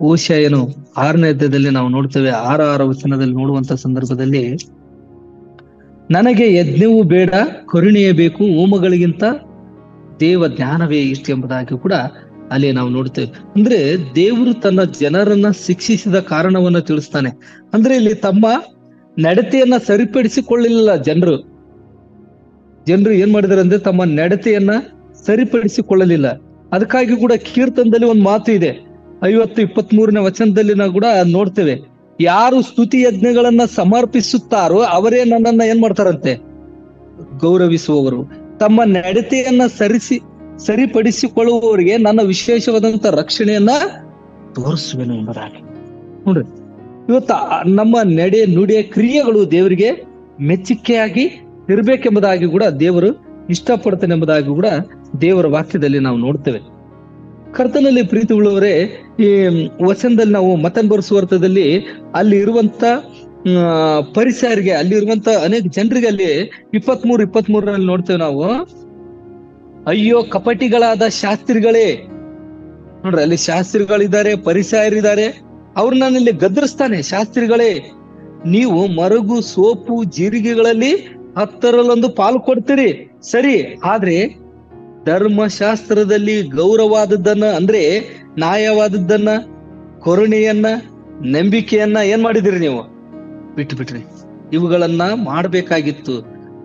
ಹೋಶೇಯನು 6ನೇ ಅಧ್ಯಾಯದಲ್ಲಿ ನಾವು ನೋಡ್ತೇವೆ. 6 ವಚನದಲ್ಲಿ ನೋಡುವಂತ ಸಂದರ್ಭದಲ್ಲಿ, ನನಗೆ ಯಜ್ಞವೂ ಬೇಡ, ಕರುಣೆಯೇ ಬೇಕು, ಹೋಮಗಳಿಗಿಂತ ದೇವ ಜ್ಞಾನವೇ ಇಷ್ಟ ಎಂಬುದಾಗಿ ಕೂಡ ಅಲ್ಲಿ ನಾವು ನೋಡ್ತೇವೆ. ಅಂದ್ರೆ ದೇವರು ತನ್ನ ಜನರನ್ನ ಶಿಕ್ಷಿಸಿದ ಕಾರಣವನ್ನ ತಿಳಿಸ್ತಾನೆ. ಅಂದ್ರೆ ಇಲ್ಲಿ ತಮ್ಮ ನಡತೆಯನ್ನ ಸರಿಪಡಿಸಿಕೊಳ್ಳಲಿಲ್ಲ ಜನರು ಏನ್ ಮಾಡಿದಾರೆ ಅಂದ್ರೆ ತಮ್ಮ ನಡತೆಯನ್ನ ಸರಿಪಡಿಸಿಕೊಳ್ಳಲಿಲ್ಲ. ಅದಕ್ಕಾಗಿ ಕೂಡ ಕೀರ್ತನದಲ್ಲಿ ಒಂದು ಮಾತು ಇದೆ, 50-23ನೇ ವಚನದಲ್ಲಿ ನಾವು ಕೂಡ ನೋಡ್ತೇವೆ. ಯಾರು ಸ್ತುತಿ ಯಜ್ಞಗಳನ್ನ ಸಮರ್ಪಿಸುತ್ತಾರೋ ಅವರೇ ನನ್ನನ್ನ ಏನ್ ಮಾಡ್ತಾರಂತೆ, ಗೌರವಿಸುವವರು. ತಮ್ಮ ನಡತೆಯನ್ನ ಸರಿಪಡಿಸಿಕೊಳ್ಳುವವರಿಗೆ ನನ್ನ ವಿಶೇಷವಾದಂತ ರಕ್ಷಣೆಯನ್ನ ತೋರಿಸುವೆನು ಎಂಬುದಾಗಿ. ನೋಡ್ರಿ, ಇವತ್ತ ನಮ್ಮ ನಡೆ ನುಡಿಯ ಕ್ರಿಯೆಗಳು ದೇವರಿಗೆ ಮೆಚ್ಚುಗೆಯಾಗಿ ಇರ್ಬೇಕೆಂಬುದಾಗಿ ಕೂಡ ದೇವರು ಇಷ್ಟಪಡ್ತಾನೆ ಎಂಬುದಾಗಿ ಕೂಡ ದೇವರ ವಾಕ್ಯದಲ್ಲಿ ನಾವು ನೋಡ್ತೇವೆ. ಕರ್ತನಲ್ಲಿ ಪ್ರೀತಿ ಉಳ್ಳವರೇ, ಈ ವಚನದಲ್ಲಿ ನಾವು ಮತ್ತನ್ ಬರೆಸುವರ್ಥದಲ್ಲಿ ಅಲ್ಲಿ ಇರುವಂತ ಪರಿಸರಿಗೆ, ಅಲ್ಲಿ ಇರುವಂತ ಅನೇಕ ಜನರಿಗೆ ಅಲ್ಲಿ 23 ನೋಡ್ತೇವೆ ನಾವು. ಅಯ್ಯೋ ಕಪಟಿಗಳಾದ ಶಾಸ್ತ್ರಿಗಳೇ, ನೋಡ್ರಿ ಅಲ್ಲಿ ಶಾಸ್ತ್ರಿಗಳಿದ್ದಾರೆ, ಪರಿಸರಿದ್ದಾರೆ, ಅವ್ರನ್ನ ಇಲ್ಲಿ ಗದರಿಸ್ತಾನೆ. ಶಾಸ್ತ್ರಿಗಳೇ, ನೀವು ಮರಗು, ಸೋಪು, ಜೀರಿಗೆಗಳಲ್ಲಿ 10 ಪಾಲು ಕೊಡ್ತೀರಿ ಸರಿ, ಆದ್ರೆ ಧರ್ಮಶಾಸ್ತ್ರದಲ್ಲಿ ಗೌರವಾದದ್ದನ್ನ, ಅಂದ್ರೆ ನ್ಯಾಯವಾದದ್ದನ್ನ, ಕರುಣೆಯನ್ನ, ನಂಬಿಕೆಯನ್ನ ಏನ್ ಮಾಡಿದಿರಿ ನೀವು? ಬಿಟ್ಟು ಬಿಟ್ರಿ. ಇವುಗಳನ್ನ ಮಾಡ್ಬೇಕಾಗಿತ್ತು,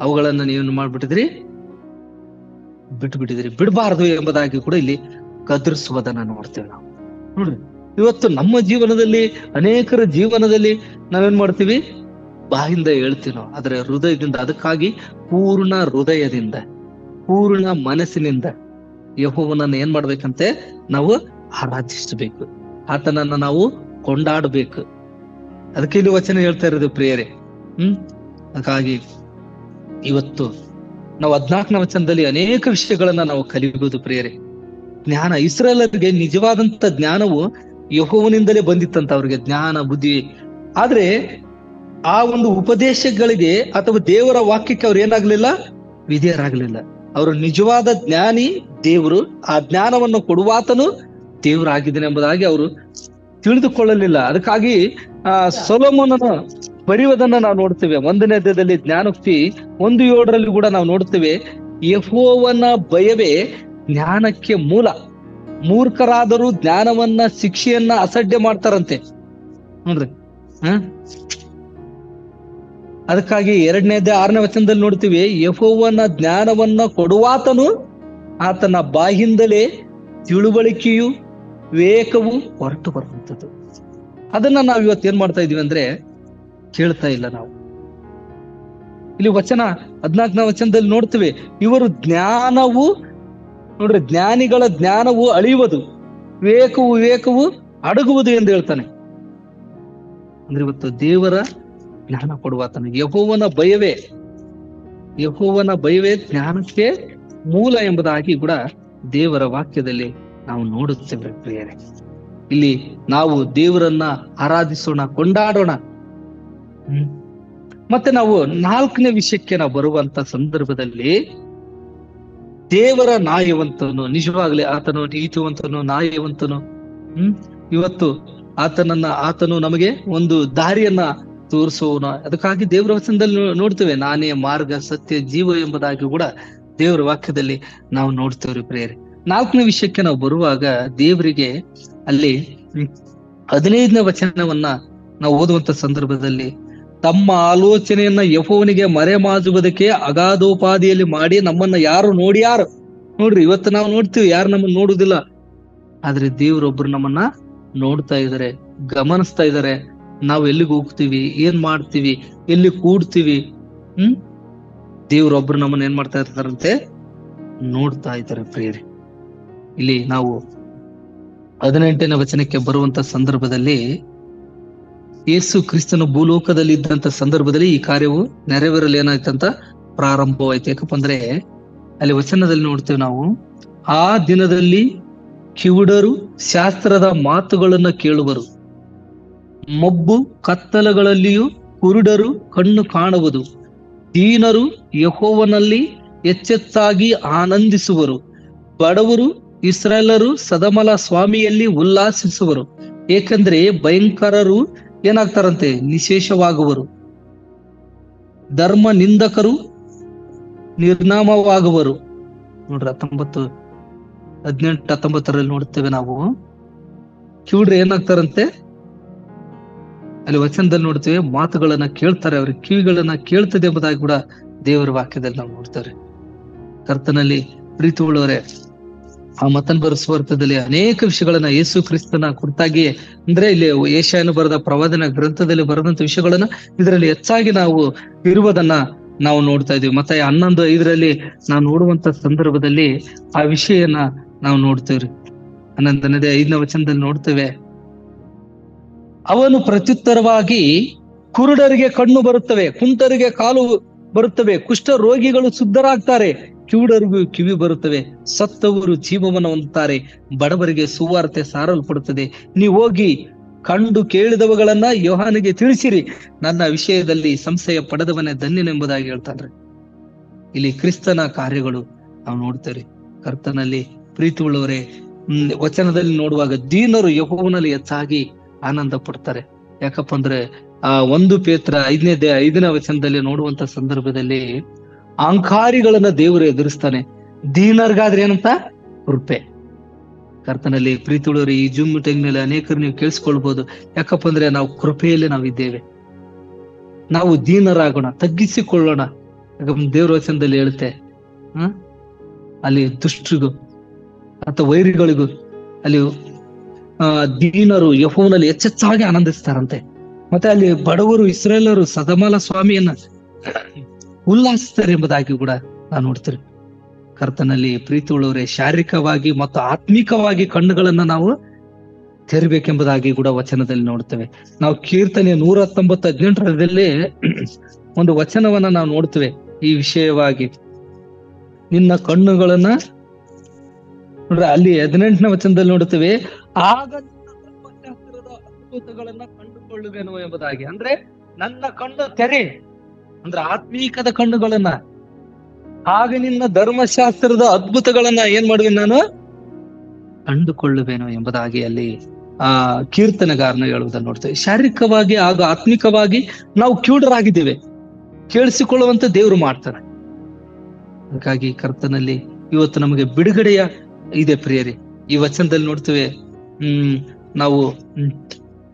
ಅವುಗಳನ್ನ ನೀವೇನು ಮಾಡ್ಬಿಟ್ಟಿದ್ರಿ? ಬಿಟ್ಟು ಬಿಟ್ಟಿದ್ರಿ. ಬಿಡಬಾರದು ಎಂಬುದಾಗಿ ಕೂಡ ಇಲ್ಲಿ ಗದರಿಸುವುದನ್ನ ನೋಡ್ತೇವೆ ನಾವು. ನೋಡ್ರಿ, ಇವತ್ತು ನಮ್ಮ ಜೀವನದಲ್ಲಿ, ಅನೇಕರ ಜೀವನದಲ್ಲಿ ನಾವೇನ್ ಮಾಡ್ತೀವಿ? ಬಾಯಿಂದ ಹೇಳ್ತೀವಿ ನಾವು, ಆದ್ರೆ ಹೃದಯದಿಂದ, ಅದಕ್ಕಾಗಿ ಪೂರ್ಣ ಹೃದಯದಿಂದ, ಪೂರ್ಣ ಮನಸ್ಸಿನಿಂದ ಯೆಹೋವನನ್ನ ಏನ್ ಮಾಡ್ಬೇಕಂತೆ? ನಾವು ಆರಾಧಿಸಬೇಕು, ಆತನನ್ನ ನಾವು ಕೊಂಡಾಡಬೇಕು. ಅದಕ್ಕೆ ಇಲ್ಲಿ ವಚನ ಹೇಳ್ತಾ ಇರೋದು ಪ್ರಿಯರೇ. ಹಾಗಾಗಿ ಇವತ್ತು ನಾವು 14ನೇ ವಚನದಲ್ಲಿ ಅನೇಕ ವಿಷಯಗಳನ್ನ ನಾವು ಕಲಿಬಹುದು ಪ್ರಿಯರೇ. ಜ್ಞಾನ, ಇಸ್ರಾಯೇಲರಿಗೆ ನಿಜವಾದಂತ ಜ್ಞಾನವು ಯೆಹೋವನಿಂದಲೇ ಬಂದಿತ್ತಂತ, ಅವ್ರಿಗೆ ಜ್ಞಾನ, ಬುದ್ಧಿ. ಆದ್ರೆ ಆ ಒಂದು ಉಪದೇಶಗಳಿಗೆ ಅಥವಾ ದೇವರ ವಾಕ್ಯಕ್ಕೆ ಅವ್ರು ಏನಾಗ್ಲಿಲ್ಲ? ವಿಧೇಯರಾಗ್ಲಿಲ್ಲ. ಅವರು ನಿಜವಾದ ಜ್ಞಾನಿ ದೇವರು, ಆ ಜ್ಞಾನವನ್ನು ಕೊಡುವಾತನು ದೇವರಾಗಿದ್ದಾನೆ ಎಂಬುದಾಗಿ ಅವರು ತಿಳಿದುಕೊಳ್ಳಲಿಲ್ಲ. ಅದಕ್ಕಾಗಿ ಸೊಲೊಮೋನನ ಬರೆಯುವುದನ್ನ ನಾವು ನೋಡ್ತೇವೆ. 1ನೇ ಅಧ್ಯಾಯದಲ್ಲಿ ಜ್ಞಾನೋಕ್ತಿ 1:7 ಕೂಡ ನಾವು ನೋಡ್ತೇವೆ, ಯೆಹೋವನ ಭಯವೇ ಜ್ಞಾನಕ್ಕೆ ಮೂಲ, ಮೂರ್ಖರಾದರೂ ಜ್ಞಾನವನ್ನ, ಶಿಕ್ಷೆಯನ್ನ ಅಸಡ್ಡೆ ಮಾಡ್ತಾರಂತೆ. ನೋಡ್ರಿ, ಅದಕ್ಕಾಗಿ 2ನೇ ಅಧ್ಯಾಯ 6ನೇ ವಚನದಲ್ಲಿ ನೋಡ್ತೀವಿ, ಯೆಹೋವನ ಜ್ಞಾನವನ್ನ ಕೊಡುವಾತನು, ಆತನ ಬಾಯಿಂದಲೇ ತಿಳುವಳಿಕೆಯು, ವಿವೇಕವು ಹೊರಟು ಬರುವಂಥದ್ದು. ಅದನ್ನ ನಾವು ಇವತ್ತು ಏನ್ ಮಾಡ್ತಾ ಇದೀವಿ ಅಂದ್ರೆ ಕೇಳ್ತಾ ಇಲ್ಲ ನಾವು. ಇಲ್ಲಿ ವಚನ 14ನೇ ವಚನದಲ್ಲಿ ನೋಡ್ತೀವಿ, ಇವರು ಜ್ಞಾನವು, ನೋಡ್ರಿ, ಜ್ಞಾನಿಗಳ ಜ್ಞಾನವು ಅಳಿಯುವುದು, ವಿವೇಕವು ಅಡಗುವುದು ಎಂದು ಹೇಳ್ತಾನೆ. ಅಂದ್ರೆ ಇವತ್ತು ದೇವರ ಜ್ಞಾನ ಕೊಡುವಾತನು, ಯೆಹೋವನ ಭಯವೇ ಜ್ಞಾನಕ್ಕೆ ಮೂಲ ಎಂಬುದಾಗಿ ಕೂಡ ದೇವರ ವಾಕ್ಯದಲ್ಲಿ ನಾವು ನೋಡುತ್ತೇವೆ ಪ್ರಿಯರೇ. ಇಲ್ಲಿ ನಾವು ದೇವರನ್ನ ಆರಾಧಿಸೋಣ, ಕೊಂಡಾಡೋಣ. ಮತ್ತೆ ನಾವು 4ನೇ ವಿಷಯಕ್ಕೆ ನಾವು ಬರುವಂತ ಸಂದರ್ಭದಲ್ಲಿ, ದೇವರ ನ್ಯಾಯವಂತನು, ನಿಜವಾಗ್ಲಿ ಆತನು ನೀತಿವಂತನು, ನ್ಯಾಯವಂತನು. ಇವತ್ತು ಆತನು ನಮಗೆ ಒಂದು ದಾರಿಯನ್ನ ತೋರಿಸೋಣ. ಅದಕ್ಕಾಗಿ ದೇವರ ವಚನದಲ್ಲಿ ನೋಡ್ತೇವೆ, ನಾನೇ ಮಾರ್ಗ, ಸತ್ಯ, ಜೀವ ಎಂಬುದಾಗಿ ಕೂಡ ದೇವರ ವಾಕ್ಯದಲ್ಲಿ ನಾವು ನೋಡ್ತೇವ್ರಿ ಪ್ರಿಯರೇ. 4ನೇ ವಿಷಯಕ್ಕೆ ನಾವು ಬರುವಾಗ, ದೇವರಿಗೆ ಅಲ್ಲಿ 15ನೇ ವಚನವನ್ನ ನಾವು ಓದುವಂತ ಸಂದರ್ಭದಲ್ಲಿ, ತಮ್ಮ ಆಲೋಚನೆಯನ್ನ ಯೆಹೋವನಿಗೆ ಮರೆಮಾಚುವುದಕ್ಕೆ ಅಗಾಧೋಪಾದಿಯಲ್ಲಿ ಮಾಡಿ ನಮ್ಮನ್ನ ಯಾರು ನೋಡ್ಯಾರು? ನೋಡ್ರಿ, ಇವತ್ತು ನಾವು ನೋಡ್ತೀವಿ, ಯಾರು ನಮ್ಮನ್ನ ನೋಡುದಿಲ್ಲ. ಆದ್ರೆ ದೇವರೊಬ್ರು ನಮ್ಮನ್ನ ನೋಡ್ತಾ ಇದಾರೆ, ಗಮನಿಸ್ತಾ ಇದಾರೆ. ನಾವು ಎಲ್ಲಿಗೆ ಹೋಗ್ತೀವಿ, ಏನ್ ಮಾಡ್ತೀವಿ, ಎಲ್ಲಿ ಕೂಡ್ತೀವಿ, ದೇವರೊಬ್ರು ನಮ್ಮನ್ನ ಏನ್ ಮಾಡ್ತಾ ಇರ್ತಾರಂತೆ? ನೋಡ್ತಾ ಇದ್ದಾರೆ ಪ್ರಿಯರೇ. ಇಲ್ಲಿ ನಾವು 18ನೇ ವಚನಕ್ಕೆ ಬರುವಂತ ಸಂದರ್ಭದಲ್ಲಿ, ಯೇಸು ಕ್ರಿಸ್ತನ ಭೂಲೋಕದಲ್ಲಿ ಇದ್ದಂತ ಸಂದರ್ಭದಲ್ಲಿ ಈ ಕಾರ್ಯವು ನೆರವೇರಲು ಏನಾಯ್ತಂತ ಪ್ರಾರಂಭವಾಯ್ತು. ಯಾಕಪ್ಪ ಅಂದ್ರೆ ಅಲ್ಲಿ ವಚನದಲ್ಲಿ ನೋಡ್ತೇವೆ ನಾವು, ಆ ದಿನದಲ್ಲಿ ಕಿವುಡರು ಶಾಸ್ತ್ರದ ಮಾತುಗಳನ್ನ ಕೇಳುವರು, ಮಬ್ಬು ಕತ್ತಲಗಳಲ್ಲಿಯೂ ಕುರುಡರು ಕಣ್ಣು ಕಾಣುವುದು, ದೀನರು ಯೆಹೋವನಲ್ಲಿ ಎಚ್ಚೆತ್ತಾಗಿ ಆನಂದಿಸುವರು, ಬಡವರು ಇಸ್ರಾಯೇಲರು ಸದಮಲ ಸ್ವಾಮಿಯಲ್ಲಿ ಉಲ್ಲಾಸಿಸುವರು. ಏಕೆಂದ್ರೆ ಭಯಂಕರರು ಏನಾಗ್ತಾರಂತೆ? ನಿಶೇಷವಾಗುವರು, ಧರ್ಮ ನಿಂದಕರು ನಿರ್ನಾಮವಾಗುವರು. ನೋಡ್ರಿ 18-19 ನೋಡ್ತೇವೆ ನಾವು, ಕಿವುಡ್ರು ಏನಾಗ್ತಾರಂತೆ? ಅಲ್ಲಿ ವಚನದಲ್ಲಿ ನೋಡ್ತೇವೆ, ಮಾತುಗಳನ್ನ ಕೇಳ್ತಾರೆ, ಅವ್ರಿಗೆ ಕಿವಿಗಳನ್ನ ಕೇಳ್ತದೆ ಎಂಬುದಾಗಿ ಕೂಡ ದೇವರ ವಾಕ್ಯದಲ್ಲಿ ನಾವು ನೋಡ್ತೇವೆ. ಕರ್ತನಲ್ಲಿ ಪ್ರೀತಿ ಉಳ್ಳವರೇ, ಆ ಮತ್ತನ್ ಬರೆಸುವರ್ಥದಲ್ಲಿ ಅನೇಕ ವಿಷಯಗಳನ್ನ ಯೇಸು ಕ್ರಿಸ್ತನ ಕುರಿತಾಗಿ, ಅಂದ್ರೆ ಇಲ್ಲಿ ಯೆಶಾಯನು ಬರೆದ ಪ್ರವಾದನ ಗ್ರಂಥದಲ್ಲಿ ಬರೆದಂತ ವಿಷಯಗಳನ್ನ ಇದರಲ್ಲಿ ಹೆಚ್ಚಾಗಿ ನಾವು ಇರುವುದನ್ನ ನಾವು ನೋಡ್ತಾ ಇದೀವಿ. ಮತ್ತೆ 11:5 ನಾವು ನೋಡುವಂತ ಸಂದರ್ಭದಲ್ಲಿ ಆ ವಿಷಯನ ನಾವು ನೋಡ್ತೇವ್ರಿ. 11ನೇ ವಚನದಲ್ಲಿ ನೋಡ್ತೇವೆ, ಅವನು ಪ್ರತ್ಯುತ್ತರವಾಗಿ, ಕುರುಡರಿಗೆ ಕಣ್ಣು ಬರುತ್ತವೆ, ಕುಂಟರಿಗೆ ಕಾಲು ಬರುತ್ತವೆ, ಕುಷ್ಠ ರೋಗಿಗಳು ಶುದ್ಧರಾಗ್ತಾರೆ, ಕಿವುಡರಿಗೂ ಕಿವಿ ಬರುತ್ತವೆ, ಸತ್ತವರು ಜೀವವನ್ನು ಹೊಂದುತ್ತಾರೆ, ಬಡವರಿಗೆ ಸುವಾರ್ತೆ ಸಾರಲ್ಪಡುತ್ತದೆ. ನೀವು ಹೋಗಿ ಕಂಡು ಕೇಳಿದವುಗಳನ್ನ ಯೋಹಾನಿಗೆ ತಿಳಿಸಿರಿ, ನನ್ನ ವಿಷಯದಲ್ಲಿ ಸಂಶಯ ಪಡೆದವನೇ ಧನ್ಯನೆಂಬುದಾಗಿ ಹೇಳ್ತಾನ್ರಿ. ಇಲ್ಲಿ ಕ್ರಿಸ್ತನ ಕಾರ್ಯಗಳು ನಾವು ನೋಡ್ತೇವೆ. ಕರ್ತನಲ್ಲಿ ಪ್ರೀತಿ ಉಳ್ಳವರೇ, ವಚನದಲ್ಲಿ ನೋಡುವಾಗ ದೀನರು ಯೆಹೋವನಲ್ಲಿ ಹೆಚ್ಚಾಗಿ ಆನಂದ ಪಡ್ತಾರೆ. ಯಾಕಪ್ಪ ಅಂದ್ರೆ 1 ಪೇತ್ರ 5ನೇ ವಚನದಲ್ಲಿ ನೋಡುವಂತ ಸಂದರ್ಭದಲ್ಲಿ ಅಹಂಕಾರಿಗಳನ್ನ ದೇವರು ಎದುರಿಸ್ತಾನೆ, ದೀನರ್ಗಾದ್ರೆ ಏನಂತ ಕೃಪೆ. ಕರ್ತನಲ್ಲಿ ಪ್ರೀತಿ ಉಳ್ಳವರೇ, ಈ ಜೂಮ್ ಮೀಟಿಂಗ್ ನಲ್ಲಿ ಅನೇಕರು ನೀವು ಕೇಳಿಸ್ಕೊಳ್ಬಹುದು. ಯಾಕಪ್ಪ ಅಂದ್ರೆ ನಾವು ಕೃಪೆಯಲ್ಲಿ ನಾವಿದ್ದೇವೆ. ನಾವು ದೀನರಾಗೋಣ, ತಗ್ಗಿಸಿಕೊಳ್ಳೋಣ. ದೇವ್ರ ವಚನದಲ್ಲಿ ಹೇಳುತ್ತೆ, ಅಲ್ಲಿ ದುಷ್ಟರಿಗೂ ಅಥವಾ ವೈರಿಗಳಿಗೂ ಅಲ್ಲಿ ದೀನರು ಯೆಹೋವನಲ್ಲಿ ಹೆಚ್ಚೆಚ್ಚಾಗಿ ಆನಂದಿಸ್ತಾರಂತೆ. ಮತ್ತೆ ಅಲ್ಲಿ ಬಡವರು ಇಸ್ರಾಯೇಲರು ಸದಮಲ ಸ್ವಾಮಿಯನ್ನ ಉಲ್ಲಾಸಿಸ್ತಾರೆ ಎಂಬುದಾಗಿ ಕೂಡ ನಾವು ನೋಡ್ತೀವಿ. ಕರ್ತನಲ್ಲಿ ಪ್ರೀತಿ ಉಳ್ಳವರೇ, ಶಾರೀರಿಕವಾಗಿ ಮತ್ತು ಆತ್ಮಿಕವಾಗಿ ಕಣ್ಣುಗಳನ್ನ ನಾವು ತೆರಬೇಕೆಂಬುದಾಗಿ ಕೂಡ ವಚನದಲ್ಲಿ ನೋಡ್ತೇವೆ. ನಾವು ಕೀರ್ತನೆ 119:18 ಒಂದು ವಚನವನ್ನ ನಾವು ನೋಡ್ತೇವೆ ಈ ವಿಷಯವಾಗಿ. ನಿನ್ನ ಕಣ್ಣುಗಳನ್ನ ನೋಡ್ರೆ, ಅಲ್ಲಿ 18ನೇ ವಚನದಲ್ಲಿ ನೋಡುತ್ತೇವೆ, ಆಗ ಧರ್ಮಶಾಸ್ತ್ರದ ಅದ್ಭುತಗಳನ್ನ ಕಂಡುಕೊಳ್ಳುವೆನು ಎಂಬುದಾಗಿ. ಅಂದ್ರೆ ನನ್ನ ಕಣ್ಣು ತೆರೆ, ಅಂದ್ರೆ ಆತ್ಮೀಕದ ಕಣ್ಣುಗಳನ್ನ, ಆಗ ನಿನ್ನ ಧರ್ಮಶಾಸ್ತ್ರದ ಅದ್ಭುತಗಳನ್ನ ಏನ್ ಮಾಡುವೆ, ನಾನು ಕಂಡುಕೊಳ್ಳುವೆನು ಎಂಬುದಾಗಿ ಅಲ್ಲಿ ಕೀರ್ತನೆಗಾರನ ಹೇಳುವುದನ್ನು ನೋಡ್ತೇವೆ. ಶಾರೀರಿಕವಾಗಿ ಹಾಗೂ ಆತ್ಮಿಕವಾಗಿ ನಾವು ಕಿವುಡರಾಗಿದ್ದೇವೆ, ಕೇಳಿಸಿಕೊಳ್ಳುವಂತ ದೇವರು ಮಾಡ್ತಾರೆ. ಹಾಗಾಗಿ ಕರ್ತನಲ್ಲಿ ಇವತ್ತು ನಮಗೆ ಬಿಡುಗಡೆಯ ಇದೆ ಪ್ರಿಯರೇ. ಈ ವಚನದಲ್ಲಿ ನೋಡ್ತೇವೆ, ನಾವು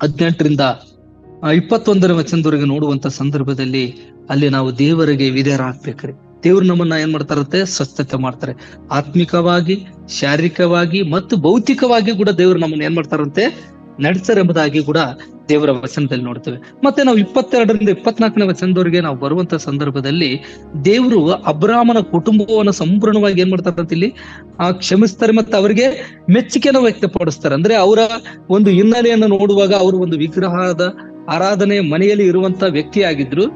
18ರಿಂದ 21ರ ವಚನದವರೆಗೆ ನೋಡುವಂತ ಸಂದರ್ಭದಲ್ಲಿ ಅಲ್ಲಿ ನಾವು ದೇವರಿಗೆ ವಿಧೇಯರಾಗ್ಬೇಕ್ರಿ. ದೇವ್ರು ನಮ್ಮನ್ನ ಏನ್ ಮಾಡ್ತಾರಂತೆ, ಸ್ವಸ್ಥತೆ ಮಾಡ್ತಾರೆ. ಆತ್ಮಿಕವಾಗಿ, ಶಾರೀರಿಕವಾಗಿ ಮತ್ತು ಭೌತಿಕವಾಗಿ ಕೂಡ ದೇವ್ರು ನಮ್ಮನ್ನ ಏನ್ ಮಾಡ್ತಾರಂತೆ, ನಡೆಸ್ತಾರೆ ಎಂಬುದಾಗಿ ಕೂಡ ದೇವರ ವಚನದಲ್ಲಿ ನೋಡ್ತೇವೆ. ಮತ್ತೆ ನಾವು 22ರಿಂದ 24ನೇ ವಚನದವರೆಗೆ ನಾವು ಬರುವಂತ ಸಂದರ್ಭದಲ್ಲಿ ದೇವರು ಅಬ್ರಾಮನ ಕುಟುಂಬವನ್ನು ಸಂಪೂರ್ಣವಾಗಿ ಏನ್ ಮಾಡ್ತಾರಂತ ಇಲ್ಲಿ ಕ್ಷಮಿಸ್ತಾರೆ ಮತ್ತು ಅವರಿಗೆ ಮೆಚ್ಚುಗೆಯನ್ನು ವ್ಯಕ್ತಪಡಿಸ್ತಾರೆ. ಅಂದ್ರೆ ಅವರ ಒಂದು ಹಿನ್ನೆಲೆಯನ್ನು ನೋಡುವಾಗ ಅವರು ಒಂದು ವಿಗ್ರಹದ ಆರಾಧನೆ ಮನೆಯಲ್ಲಿ ಇರುವಂತ ವ್ಯಕ್ತಿಯಾಗಿದ್ರು.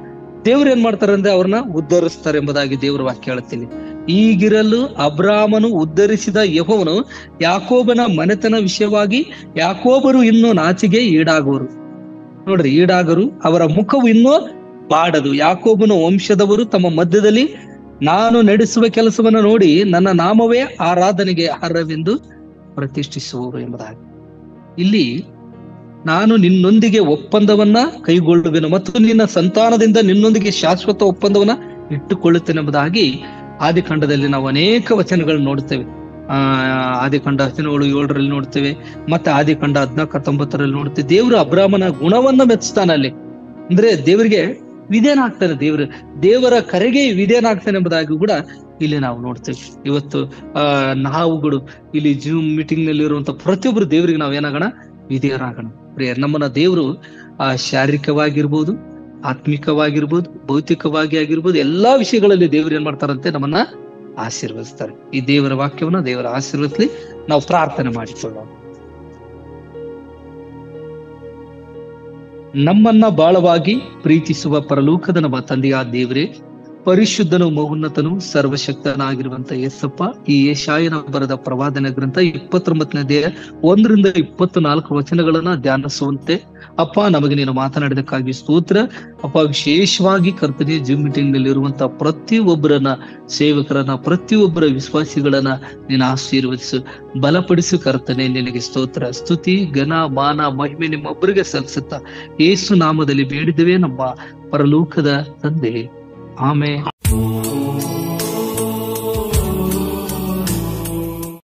ದೇವ್ರು ಏನ್ ಮಾಡ್ತಾರೆ ಅಂದ್ರೆ ಅವ್ರನ್ನ ಉದ್ಧರಿಸ್ತಾರೆ ಎಂಬುದಾಗಿ ದೇವರ ವಾಕ್ಯ ಹೇಳುತ್ತೀನಿ. ಈಗಿರಲು ಅಬ್ರಾಮನು ಉದ್ಧರಿಸಿದ ಯೆಹೋವನು ಯಾಕೋಬನ ಮನೆತನ ವಿಷಯವಾಗಿ ಯಾಕೋಬರು ಇನ್ನೂ ನಾಚಿಗೆ ಈಡಾಗುವರು. ನೋಡ್ರಿ, ಈಡಾಗರು, ಅವರ ಮುಖವು ಇನ್ನೂ ಬಾಡದು. ಯಾಕೋಬನ ವಂಶದವರು ತಮ್ಮ ಮಧ್ಯದಲ್ಲಿ ನಾನು ನಡೆಸುವ ಕೆಲಸವನ್ನು ನೋಡಿ ನನ್ನ ನಾಮವೇ ಆರಾಧನೆಗೆ ಅರ್ಹವೆಂದು ಪ್ರತಿಷ್ಠಿಸುವರು ಎಂಬುದಾಗಿ. ಇಲ್ಲಿ ನಾನು ನಿನ್ನೊಂದಿಗೆ ಒಪ್ಪಂದವನ್ನ ಕೈಗೊಳ್ಳುವೆನು ಮತ್ತು ನಿನ್ನ ಸಂತಾನದಿಂದ ನಿನ್ನೊಂದಿಗೆ ಶಾಶ್ವತ ಒಪ್ಪಂದವನ್ನ ಇಟ್ಟುಕೊಳ್ಳುತ್ತೇನೆ ಎಂಬುದಾಗಿ ಆದಿಕಾಂಡದಲ್ಲಿ ನಾವು ಅನೇಕ ವಚನಗಳನ್ನು ನೋಡ್ತೇವೆ. ಆದಿಕಾಂಡ 17:7 ನೋಡ್ತೇವೆ, ಮತ್ತೆ ಆದಿಕಾಂಡ 14:19 ನೋಡ್ತೇವೆ. ದೇವರು ಅಬ್ರಾಮನ ಗುಣವನ್ನ ಮೆಚ್ತಾನೆ ಅಲ್ಲಿ. ಅಂದ್ರೆ ದೇವರಿಗೆ ವಿಧೇಯನಾಗ್ತಾನೆ, ದೇವರ ಕರೆಗೆ ವಿಧೇಯನಾಗ್ತಾನೆ ಎಂಬುದಾಗಿ ಕೂಡ ಇಲ್ಲಿ ನಾವು ನೋಡ್ತೇವೆ. ಇವತ್ತು ನಾವುಗಳು ಇಲ್ಲಿ ಜೂಮ್ ಮೀಟಿಂಗ್ ನಲ್ಲಿ ಇರುವಂತ ಪ್ರತಿಯೊಬ್ಬರು ದೇವರಿಗೆ ನಾವು ಏನಾಗೋಣ, ವಿಧೇಯರಾಗೋಣ. ಪ್ರಿಯರ್, ನಮ್ಮನ್ನ ದೇವರು ಶಾರೀರಿಕವಾಗಿರ್ಬೋದು, ಆತ್ಮಿಕವಾಗಿರ್ಬೋದು, ಭೌತಿಕವಾಗಿ ಆಗಿರ್ಬೋದು, ಎಲ್ಲಾ ವಿಷಯಗಳಲ್ಲಿ ದೇವರು ಏನ್ ಮಾಡ್ತಾರಂತೆ, ನಮ್ಮನ್ನ ಆಶೀರ್ವದಿಸ್ತಾರೆ. ಈ ದೇವರ ವಾಕ್ಯವನ್ನ ದೇವರ ಆಶೀರ್ವದಿಸಲಿ. ನಾವು ಪ್ರಾರ್ಥನೆ ಮಾಡಿಕೊಳ್ಳೋಣ. ನಮ್ಮನ್ನ ಬಾಳವಾಗಿ ಪ್ರೀತಿಸುವ ಪರಲೋಕದ ನಮ್ಮ ತಂದೆಯ ದೇವರೇ, ಪರಿಶುದ್ಧನು, ಮಹೋನ್ನತನು, ಸರ್ವಶಕ್ತನಾಗಿರುವಂತ ಯೇಸಪ್ಪ, ಈ ಯೆಶಾಯನ ಬರೆದ ಪ್ರವಾದನ ಗ್ರಂಥ 29ನೇ 1ರಿಂದ 24 ವಚನಗಳನ್ನ ಧ್ಯಾನಿಸುವಂತೆ ಅಪ್ಪ ನಮಗೆ ನೀನು ಮಾತನಾಡಿದಕ್ಕಾಗಿ ಸ್ತೋತ್ರ ಅಪ್ಪ. ವಿಶೇಷವಾಗಿ ಕರ್ತನೆ, ಜೂಮ್ ಮೀಟಿಂಗ್ ನಲ್ಲಿ ಇರುವಂತಹ ಪ್ರತಿಯೊಬ್ಬರನ್ನ, ಸೇವಕರನ್ನ, ಪ್ರತಿಯೊಬ್ಬರ ವಿಶ್ವಾಸಿಗಳನ್ನ ನೀನು ಆಶೀರ್ವದಿಸು, ಬಲಪಡಿಸು ಕರ್ತನೆ. ನಿನಗೆ ಸ್ತೋತ್ರ, ಸ್ತುತಿ, ಘನ, ಮಾನ, ಮಹಿಮೆ ನಿಮ್ಮೊಬ್ಬರಿಗೆ ಸಲ್ಲಿಸುತ್ತಾ ಯೇಸು ನಾಮದಲ್ಲಿ ಬೇಡಿದವೆ ನಮ್ಮ ಪರಲೋಕದ ತಂದೆ. ಆಮೆನ್.